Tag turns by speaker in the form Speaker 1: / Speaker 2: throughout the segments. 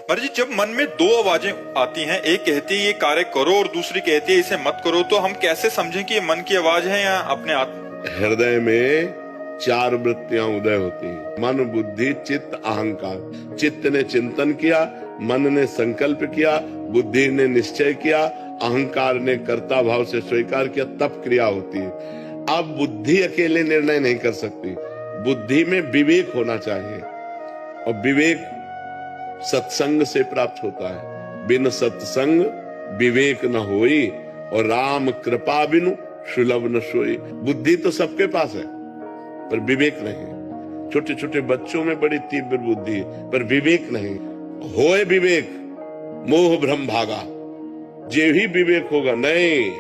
Speaker 1: पर जी जब मन में दो आवाजें आती हैं, एक कहती है ये कार्य करो और दूसरी कहती है इसे मत करो, तो हम कैसे समझें कि ये मन की आवाज है या अपने आत्मा?
Speaker 2: हृदय में चार वृत्तियां उदय होती हैं, मन, बुद्धि, चित्त, अहंकार। चित्त ने चिंतन किया, मन ने संकल्प किया, बुद्धि ने निश्चय किया, अहंकार ने कर्ता भाव से स्वीकार किया, तब क्रिया होती है। अब बुद्धि अकेले निर्णय नहीं कर सकती, बुद्धि में विवेक होना चाहिए, और विवेक सत्संग से प्राप्त होता है। बिन सत्संग विवेक न होई, और राम कृपा बिनु सुलभ न सोई। बुद्धि तो सबके पास है पर विवेक नहीं। छोटे छोटे बच्चों में बड़ी तीव्र बुद्धि है पर विवेक नहीं। होए विवेक मोह भ्रम भागा, जे ही विवेक होगा नहीं,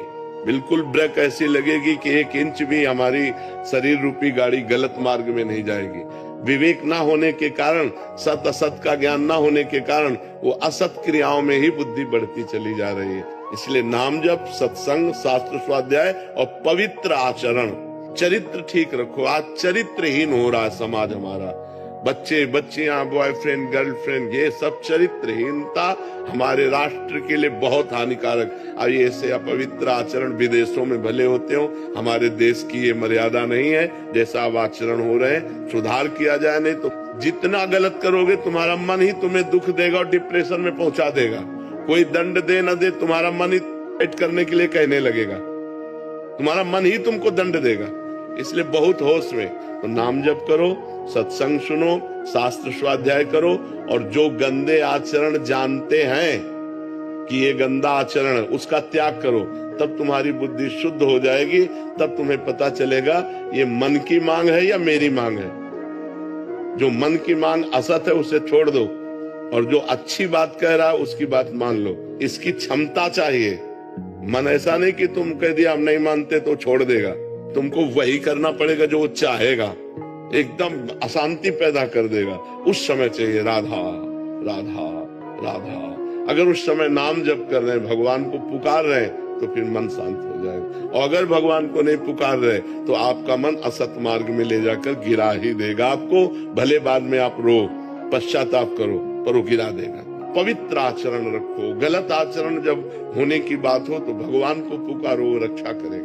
Speaker 2: बिल्कुल ब्रेक ऐसी लगेगी कि 1 इंच भी हमारी शरीर रूपी गाड़ी गलत मार्ग में नहीं जाएगी। विवेक ना होने के कारण, सत असत का ज्ञान ना होने के कारण वो असत क्रियाओं में ही बुद्धि बढ़ती चली जा रही है। इसलिए नाम जप, सत्संग, शास्त्र स्वाध्याय और पवित्र आचरण, चरित्र ठीक रखो। आज चरित्रहीन हो रहा है समाज हमारा। बच्चे बच्चियां, बॉयफ्रेंड गर्लफ्रेंड, ये सब चरित्रहीनता हमारे राष्ट्र के लिए बहुत हानिकारक। अब ये ऐसे अपवित्र आचरण विदेशों में भले होते हो, हमारे देश की ये मर्यादा नहीं है। जैसा अब आचरण हो रहे हैं, सुधार किया जाए, नहीं तो जितना गलत करोगे तुम्हारा मन ही तुम्हें दुख देगा और डिप्रेशन में पहुंचा देगा। कोई दंड दे न दे, तुम्हारा मन ही फाइट करने के लिए कहने लगेगा, तुम्हारा मन ही तुमको दंड देगा। इसलिए बहुत होश में तो नाम जप करो, सत्संग सुनो, शास्त्र स्वाध्याय करो, और जो गंदे आचरण जानते हैं कि ये गंदा आचरण है उसका त्याग करो। तब तुम्हारी बुद्धि शुद्ध हो जाएगी। तब तुम्हें पता चलेगा ये मन की मांग है या मेरी मांग है। जो मन की मांग असत है उसे छोड़ दो, और जो अच्छी बात कह रहा है उसकी बात मान लो। इसकी क्षमता चाहिए। मन ऐसा नहीं कि तुम कह दिया हम नहीं मानते तो छोड़ देगा, तुमको वही करना पड़ेगा जो वो चाहेगा, एकदम अशांति पैदा कर देगा। उस समय चाहिए राधा राधा राधा। अगर उस समय नाम जप कर रहे हैं, भगवान को पुकार रहे हैं, तो फिर मन शांत हो जाएगा। और अगर भगवान को नहीं पुकार रहे तो आपका मन असत मार्ग में ले जाकर गिरा ही देगा आपको। भले बाद में आप रो, पश्चाताप करो, पर वो गिरा देगा। पवित्र आचरण रखो। गलत आचरण जब होने की बात हो तो भगवान को पुकारो, रक्षा करेगा।